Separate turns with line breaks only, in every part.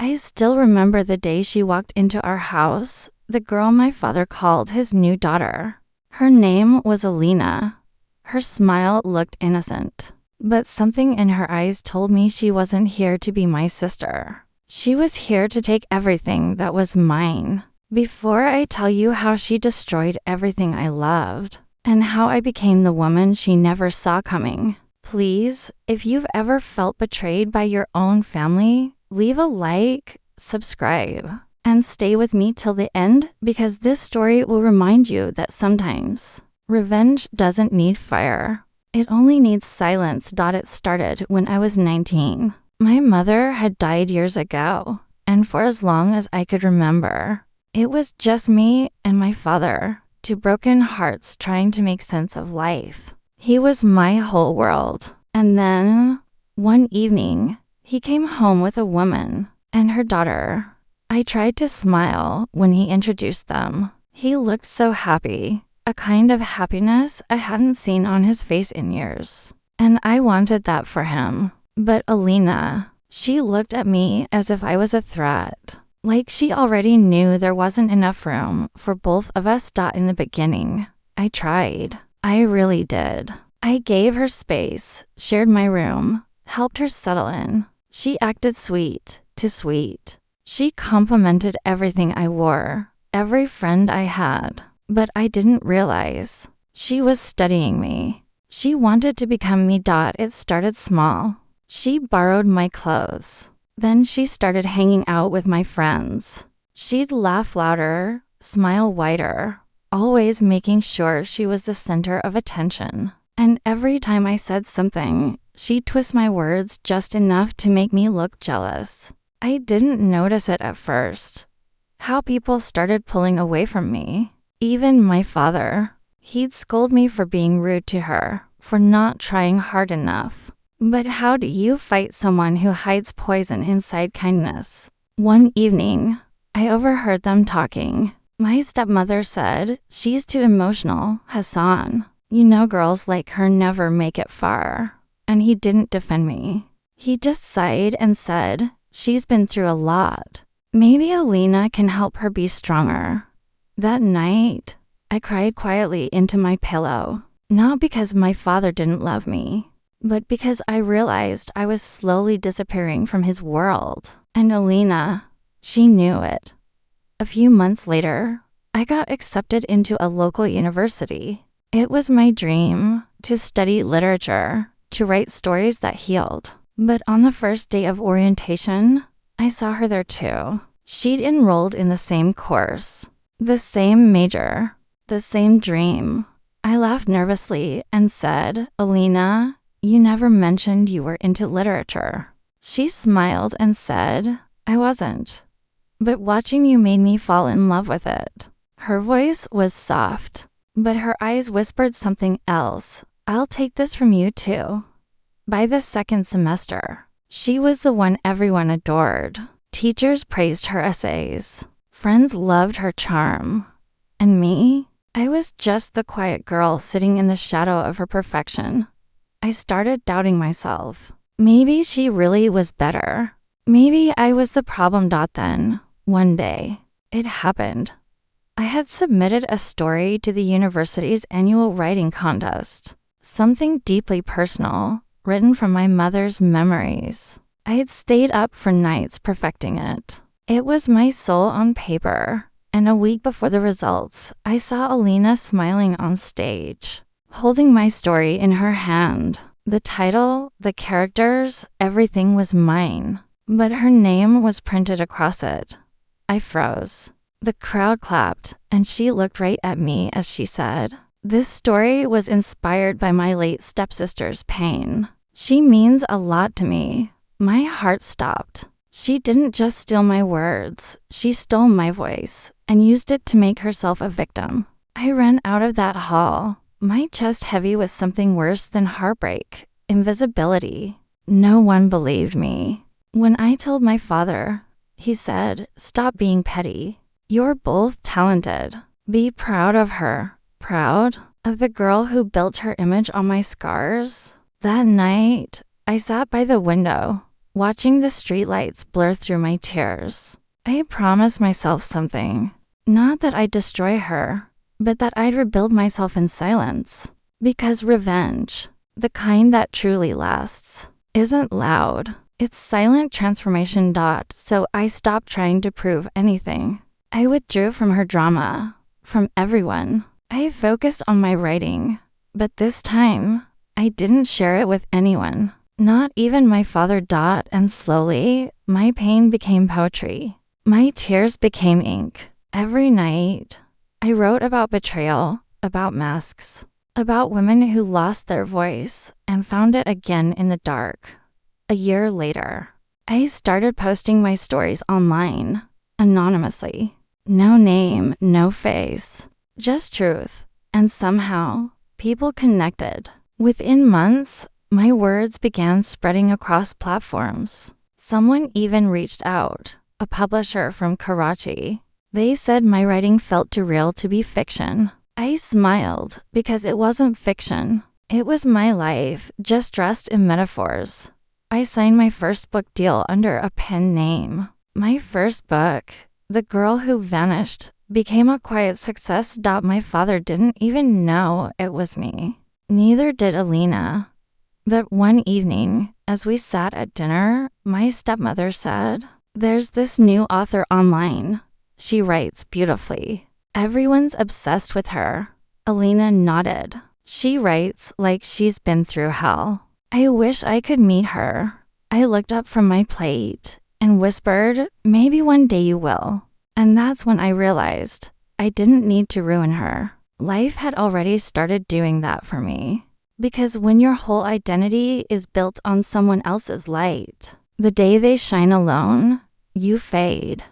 I still remember the day she walked into our house, the girl my father called his new daughter. Her name was Alina. Her smile looked innocent, but something in her eyes told me she wasn't here to be my sister. She was here to take everything that was mine. Before I tell you how she destroyed everything I loved, and how I became the woman she never saw coming, please, if you've ever felt betrayed by your own family, leave a like, subscribe, and stay with me till the end, because this story will remind you that sometimes revenge doesn't need fire. It only needs silence. It started when I was 19. My mother had died years ago, and for as long as I could remember, it was just me and my father, two broken hearts trying to make sense of life. He was my whole world. And then, one evening, he came home with a woman and her daughter. I tried to smile when he introduced them. He looked so happy, a kind of happiness I hadn't seen on his face in years. And I wanted that for him. But Alina, she looked at me as if I was a threat. Like she already knew there wasn't enough room for both of us. In the beginning, I tried. I really did. I gave her space, shared my room, helped her settle in. She acted sweet to sweet. She complimented everything I wore, every friend I had. But I didn't realize she was studying me. She wanted to become me. It started small. She borrowed my clothes. Then she started hanging out with my friends. She'd laugh louder, smile wider, always making sure she was the center of attention. And every time I said something, she'd twist my words just enough to make me look jealous. I didn't notice it at first, how people started pulling away from me. Even my father. He'd scold me for being rude to her, for not trying hard enough. But how do you fight someone who hides poison inside kindness? One evening, I overheard them talking. My stepmother said, "She's too emotional, Hassan. You know girls like her never make it far." And he didn't defend me. He just sighed and said, "She's been through a lot. Maybe Alina can help her be stronger." That night, I cried quietly into my pillow, not because my father didn't love me, but because I realized I was slowly disappearing from his world. And Alina, she knew it. A few months later, I got accepted into a local university. It was my dream to study literature, to write stories that healed. But on the first day of orientation, I saw her there too. She'd enrolled in the same course, the same major, the same dream. I laughed nervously and said, "Alina, you never mentioned you were into literature." She smiled and said, "I wasn't. But watching you made me fall in love with it." Her voice was soft, but her eyes whispered something else. "I'll take this from you too." By the second semester, she was the one everyone adored. Teachers praised her essays. Friends loved her charm. And me? I was just the quiet girl sitting in the shadow of her perfection. I started doubting myself. Maybe she really was better. Maybe I was the problem. Then, one day, it happened. I had submitted a story to the university's annual writing contest. Something deeply personal, written from my mother's memories. I had stayed up for nights perfecting it. It was my soul on paper. And a week before the results, I saw Alina smiling on stage, holding my story in her hand. The title, the characters, everything was mine. But her name was printed across it. I froze. The crowd clapped, and she looked right at me as she said, "This story was inspired by my late stepsister's pain. She means a lot to me." My heart stopped. She didn't just steal my words. She stole my voice and used it to make herself a victim. I ran out of that hall, my chest heavy with something worse than heartbreak, invisibility. No one believed me. When I told my father, he said, "Stop being petty. You're both talented. Be proud of her." Proud of the girl who built her image on my scars. That night, I sat by the window, watching the streetlights blur through my tears. I promised myself something. Not that I'd destroy her, but that I'd rebuild myself in silence. Because revenge, the kind that truly lasts, isn't loud. It's silent transformation. So I stopped trying to prove anything. I withdrew from her drama, from everyone. I focused on my writing, but this time, I didn't share it with anyone, not even my father. And slowly, my pain became poetry. My tears became ink. Every night, I wrote about betrayal, about masks, about women who lost their voice and found it again in the dark. A year later, I started posting my stories online, anonymously. No name, no face, just truth. And somehow, people connected. Within months, my words began spreading across platforms. Someone even reached out, a publisher from Karachi. They said my writing felt too real to be fiction. I smiled because it wasn't fiction. It was my life, just dressed in metaphors. I signed my first book deal under a pen name. My first book, The Girl Who Vanished, became a quiet success. My father didn't even know it was me. Neither did Alina. But one evening, as we sat at dinner, my stepmother said, "There's this new author online. She writes beautifully. Everyone's obsessed with her." Alina nodded. "She writes like she's been through hell. I wish I could meet her." I looked up from my plate and whispered, "Maybe one day you will." And that's when I realized I didn't need to ruin her. Life had already started doing that for me. Because when your whole identity is built on someone else's light, the day they shine alone, you fade.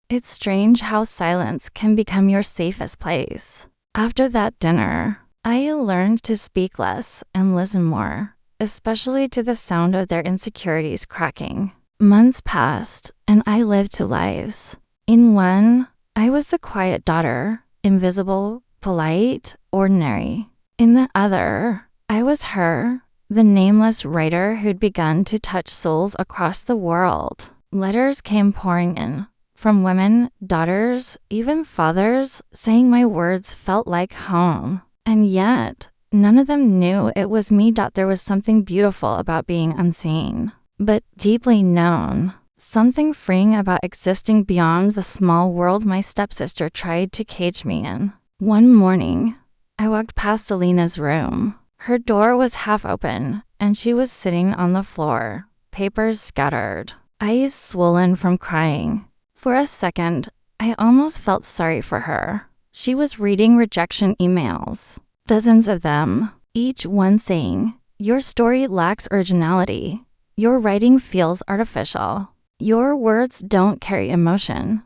It's strange how silence can become your safest place. After that dinner, I learned to speak less and listen more, especially to the sound of their insecurities cracking. Months passed, and I lived two lives. In one, I was the quiet daughter, invisible, polite, ordinary. In the other, I was her, the nameless writer who'd begun to touch souls across the world. Letters came pouring in, from women, daughters, even fathers, saying my words felt like home. And yet, none of them knew it was me. There was something beautiful about being unseen, but deeply known. Something freeing about existing beyond the small world my stepsister tried to cage me in. One morning, I walked past Alina's room. Her door was half open, and she was sitting on the floor, papers scattered, eyes swollen from crying. For a second, I almost felt sorry for her. She was reading rejection emails, dozens of them, each one saying, "Your story lacks originality. Your writing feels artificial. Your words don't carry emotion."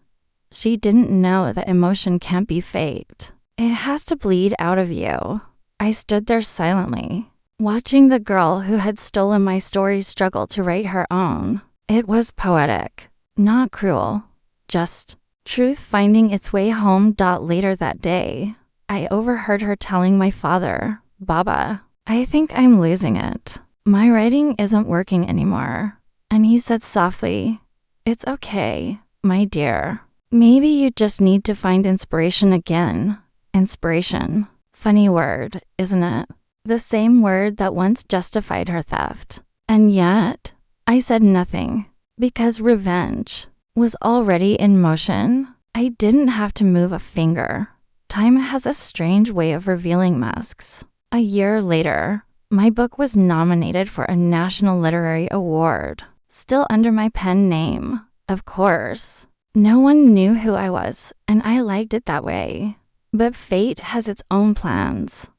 She didn't know that emotion can't be faked. It has to bleed out of you. I stood there silently, watching the girl who had stolen my story struggle to write her own. It was poetic, not cruel, just truth finding its way home. Later that day, I overheard her telling my father, "Baba, I think I'm losing it. My writing isn't working anymore." And he said softly, "It's okay, my dear. Maybe you just need to find inspiration again." Inspiration. Funny word, isn't it? The same word that once justified her theft. And yet, I said nothing, because revenge was already in motion. I didn't have to move a finger. Time has a strange way of revealing masks. A year later, my book was nominated for a National Literary Award, still under my pen name, of course. No one knew who I was, and I liked it that way. But fate has its own plans.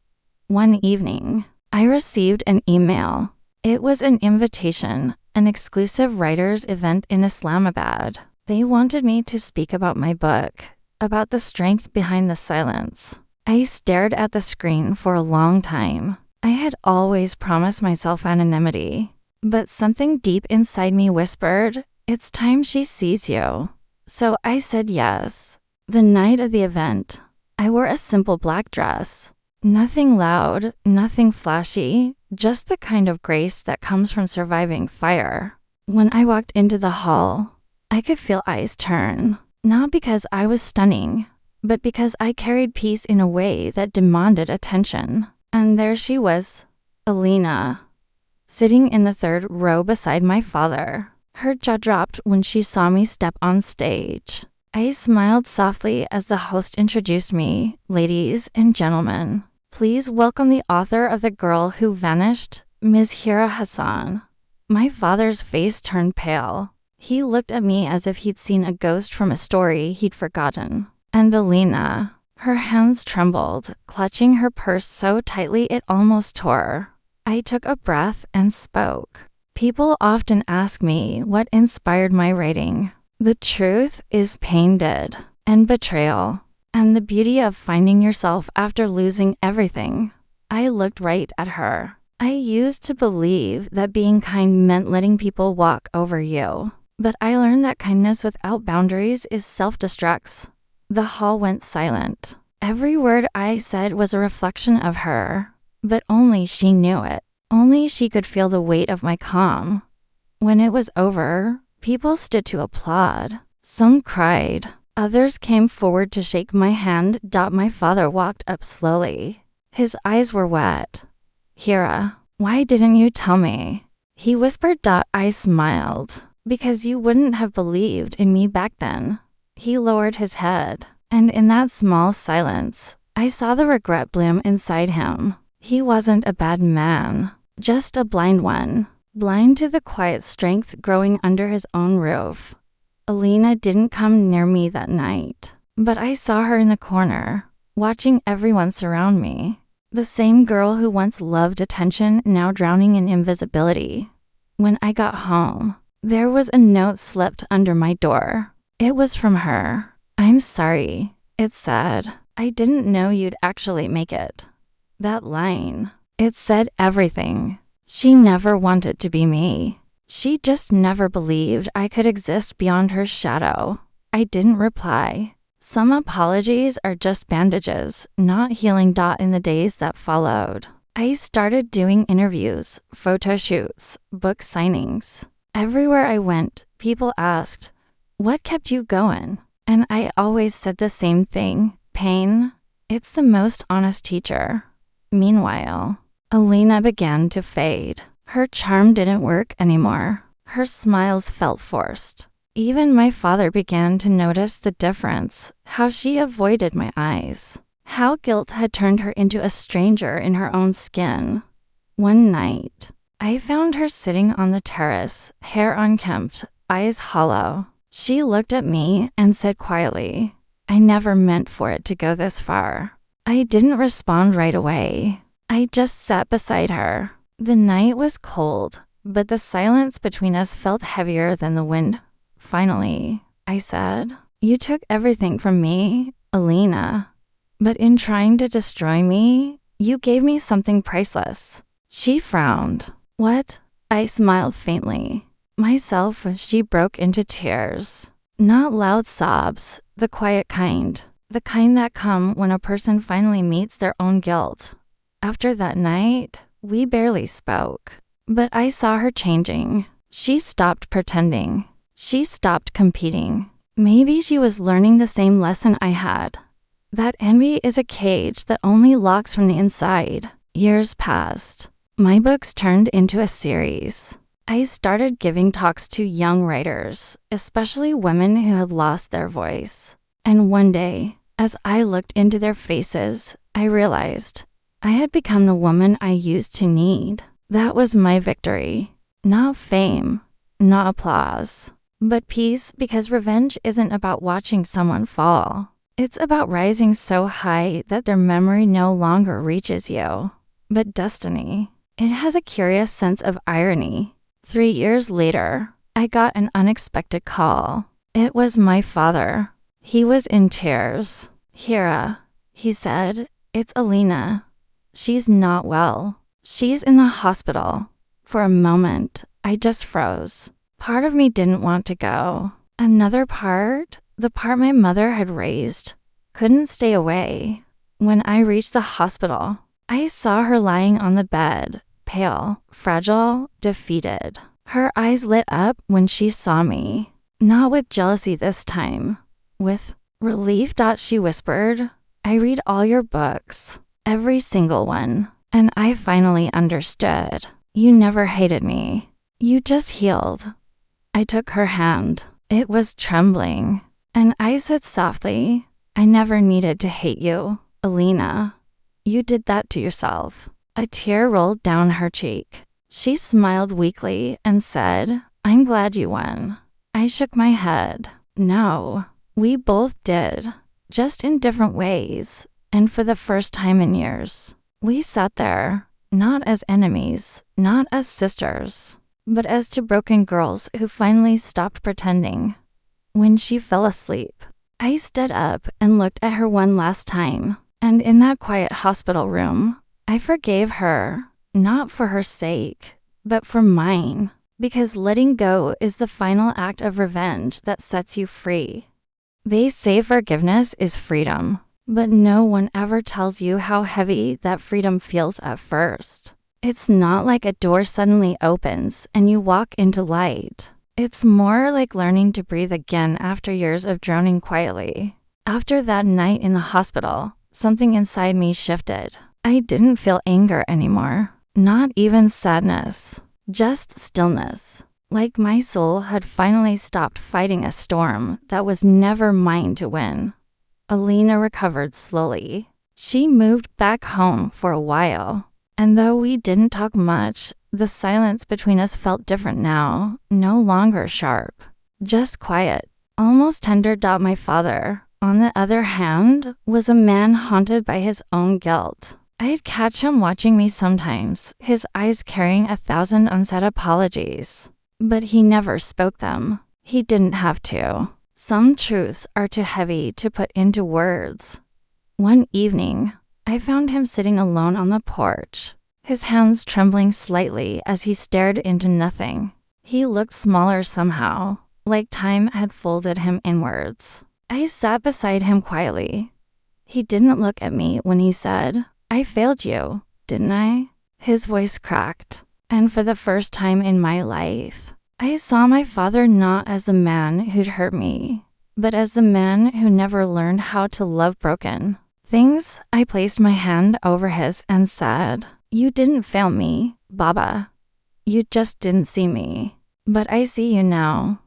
One evening, I received an email. It was an invitation, an exclusive writers' event in Islamabad. They wanted me to speak about my book, about the strength behind the silence. I stared at the screen for a long time. I had always promised myself anonymity, but something deep inside me whispered, "It's time she sees you." So I said yes. The night of the event, I wore a simple black dress. Nothing loud, nothing flashy, just the kind of grace that comes from surviving fire. When I walked into the hall, I could feel eyes turn, not because I was stunning, but because I carried peace in a way that demanded attention. And there she was, Alina, sitting in the third row beside my father. Her jaw dropped when she saw me step on stage. I smiled softly as the host introduced me. Ladies and gentlemen, please welcome the author of The Girl Who Vanished, Ms. Hira Hassan. My father's face turned pale. He looked at me as if he'd seen a ghost from a story he'd forgotten. And Alina, her hands trembled, clutching her purse so tightly it almost tore. I took a breath and spoke. People often ask me what inspired my writing. The truth is pain did, and betrayal, and the beauty of finding yourself after losing everything. I looked right at her. I used to believe that being kind meant letting people walk over you, but I learned that kindness without boundaries is self-destructs. The hall went silent. Every word I said was a reflection of her, but only she knew it. Only she could feel the weight of my calm. When it was over, people stood to applaud. Some cried. Others came forward to shake my hand. My father walked up slowly. His eyes were wet. Hira, why didn't you tell me? He whispered. I smiled. Because you wouldn't have believed in me back then. He lowered his head, and in that small silence, I saw the regret bloom inside him. He wasn't a bad man, just a blind one. Blind to the quiet strength growing under his own roof. Alina didn't come near me that night, but I saw her in the corner, watching everyone surround me. The same girl who once loved attention, now drowning in invisibility. When I got home, there was a note slipped under my door. It was from her. I'm sorry, it said. I didn't know you'd actually make it. That line, it said everything. She never wanted to be me. She just never believed I could exist beyond her shadow. I didn't reply. Some apologies are just bandages, not healing. In the days that followed, I started doing interviews, photo shoots, book signings. Everywhere I went, people asked, "What kept you going?" And I always said the same thing: pain. It's the most honest teacher. Meanwhile, Alina began to fade. Her charm didn't work anymore. Her smiles felt forced. Even my father began to notice the difference, how she avoided my eyes, how guilt had turned her into a stranger in her own skin. One night, I found her sitting on the terrace, hair unkempt, eyes hollow. She looked at me and said quietly, "I never meant for it to go this far." I didn't respond right away. I just sat beside her. The night was cold, but the silence between us felt heavier than the wind. Finally, I said, "You took everything from me, Alina. But in trying to destroy me, you gave me something priceless." She frowned. "What?" I smiled faintly. Myself, she broke into tears. Not loud sobs, the quiet kind. The kind that come when a person finally meets their own guilt. After that night, we barely spoke. But I saw her changing. She stopped pretending. She stopped competing. Maybe she was learning the same lesson I had. That envy is a cage that only locks from the inside. Years passed. My books turned into a series. I started giving talks to young writers, especially women who had lost their voice. And one day, as I looked into their faces, I realized I had become the woman I used to need. That was my victory. Not fame, not applause, but peace, because revenge isn't about watching someone fall. It's about rising so high that their memory no longer reaches you. But destiny, it has a curious sense of irony. 3 years later, I got an unexpected call. It was my father. He was in tears. "Hira," he said, "it's Alina. She's not well. She's in the hospital." For a moment, I just froze. Part of me didn't want to go. Another part, the part my mother had raised, couldn't stay away. When I reached the hospital, I saw her lying on the bed, pale, fragile, defeated. Her eyes lit up when she saw me. Not with jealousy this time. With relief. She whispered, I read all your books. Every single one. And I finally understood. You never hated me. You just healed. I took her hand. It was trembling. And I said softly, I never needed to hate you, Alina. You did that to yourself. A tear rolled down her cheek. She smiled weakly and said, I'm glad you won. I shook my head. No, we both did, just in different ways, and for the first time in years. We sat there, not as enemies, not as sisters, but as two broken girls who finally stopped pretending. When she fell asleep, I stood up and looked at her one last time, and in that quiet hospital room, I forgave her. Not for her sake, but for mine, because letting go is the final act of revenge that sets you free. They say forgiveness is freedom, but no one ever tells you how heavy that freedom feels at first. It's not like a door suddenly opens and you walk into light. It's more like learning to breathe again after years of drowning quietly. After that night in the hospital, something inside me shifted. I didn't feel anger anymore. Not even sadness, just stillness. Like my soul had finally stopped fighting a storm that was never mine to win. Alina recovered slowly. She moved back home for a while. And though we didn't talk much, the silence between us felt different now, no longer sharp. Just quiet, almost tender. My father, on the other hand, was a man haunted by his own guilt. I'd catch him watching me sometimes, his eyes carrying 1,000 unsaid apologies. But he never spoke them. He didn't have to. Some truths are too heavy to put into words. One evening, I found him sitting alone on the porch, his hands trembling slightly as he stared into nothing. He looked smaller somehow, like time had folded him inwards. I sat beside him quietly. He didn't look at me when he said, I failed you, didn't I? His voice cracked, and for the first time in my life, I saw my father not as the man who'd hurt me, but as the man who never learned how to love broken things. I placed my hand over his and said, You didn't fail me, Baba. You just didn't see me, but I see you now.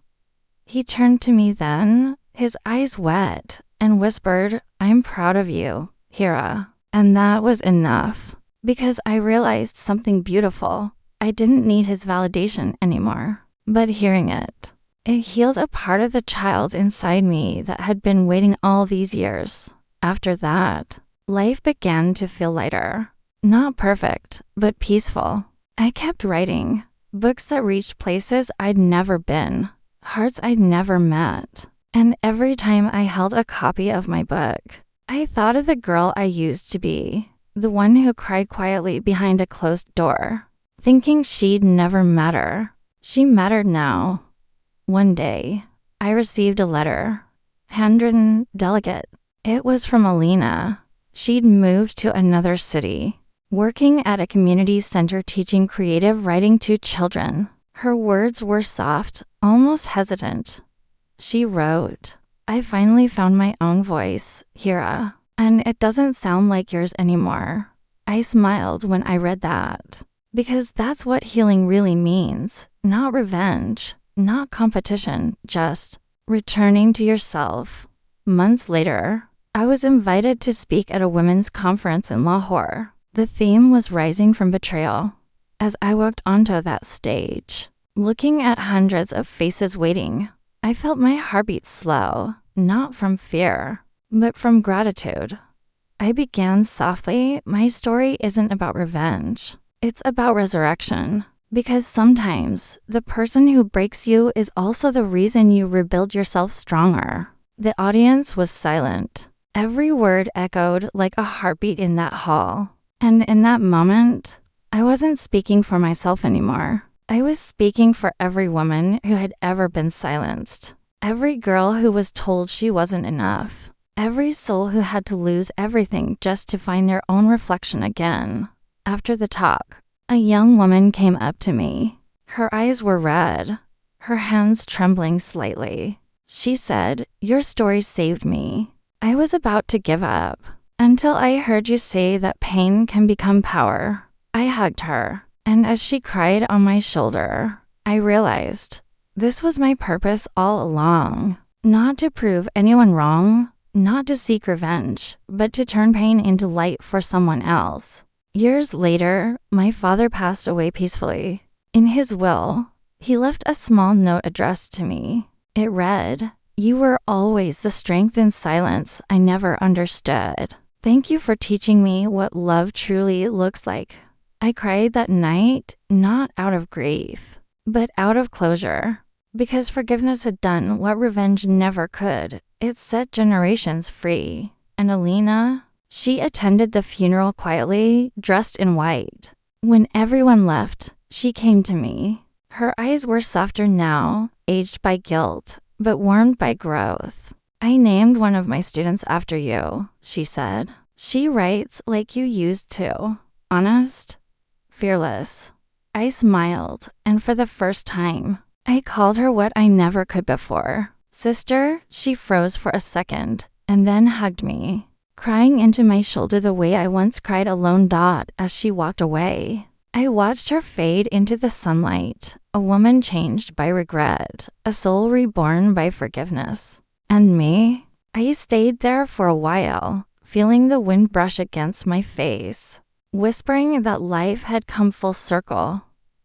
He turned to me then, his eyes wet, and whispered, I'm proud of you, Hira. And that was enough, because I realized something beautiful. I didn't need his validation anymore, but hearing it healed a part of the child inside me that had been waiting all these years. After that, life began to feel lighter. Not perfect, but peaceful. I kept writing, books that reached places I'd never been, hearts I'd never met. And every time I held a copy of my book, I thought of the girl I used to be, the one who cried quietly behind a closed door, thinking she'd never matter. She mattered now. One day, I received a letter, handwritten, delicate. It was from Alina. She'd moved to another city, working at a community center teaching creative writing to children. Her words were soft, almost hesitant. She wrote, I finally found my own voice, Hira, and it doesn't sound like yours anymore. I smiled when I read that, because that's what healing really means. Not revenge, not competition, just returning to yourself. Months later, I was invited to speak at a women's conference in Lahore. The theme was rising from betrayal. As I walked onto that stage, looking at hundreds of faces waiting, I felt my heartbeat slow, not from fear, but from gratitude. I began softly, my story isn't about revenge. It's about resurrection. Because sometimes the person who breaks you is also the reason you rebuild yourself stronger. The audience was silent. Every word echoed like a heartbeat in that hall. And in that moment, I wasn't speaking for myself anymore. I was speaking for every woman who had ever been silenced. Every girl who was told she wasn't enough. Every soul who had to lose everything just to find their own reflection again. After the talk, a young woman came up to me. Her eyes were red, her hands trembling slightly. She said, "Your story saved me." I was about to give up until I heard you say that pain can become power. I hugged her, and as she cried on my shoulder, I realized this was my purpose all along. Not to prove anyone wrong, not to seek revenge, but to turn pain into light for someone else. Years later, my father passed away peacefully. In his will, he left a small note addressed to me. It read, "You were always the strength in silence I never understood. Thank you for teaching me what love truly looks like." I cried that night, not out of grief, but out of closure. Because forgiveness had done what revenge never could. It set generations free. And Alina, she attended the funeral quietly, dressed in white. When everyone left, she came to me. Her eyes were softer now, aged by guilt, but warmed by growth. "I named one of my students after you," she said. "She writes like you used to. Honest, fearless." I smiled, and for the first time, I called her what I never could before. "Sister." She froze for a second, and then hugged me, crying into my shoulder the way I once cried a lone dot as she walked away. I watched her fade into the sunlight, a woman changed by regret, a soul reborn by forgiveness. And me? I stayed there for a while, feeling the wind brush against my face, whispering that life had come full circle.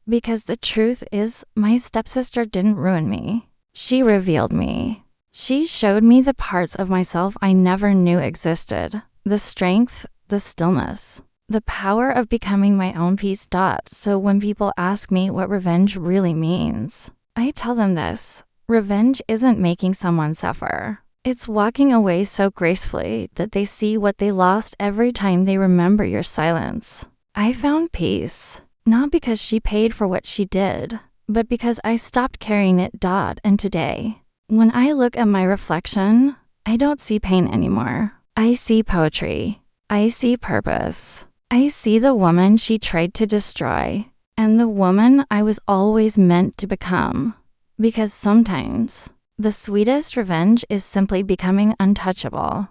Because the truth is, my stepsister didn't ruin me. She revealed me. She showed me the parts of myself I never knew existed. The strength, the stillness, the power of becoming my own peace. So when people ask me what revenge really means, I tell them this. Revenge isn't making someone suffer. It's walking away so gracefully that they see what they lost every time they remember your silence. I found peace. Not because she paid for what she did, but because I stopped carrying it. And today, when I look at my reflection, I don't see pain anymore. I see poetry. I see purpose. I see the woman she tried to destroy, and the woman I was always meant to become. Because sometimes, the sweetest revenge is simply becoming untouchable.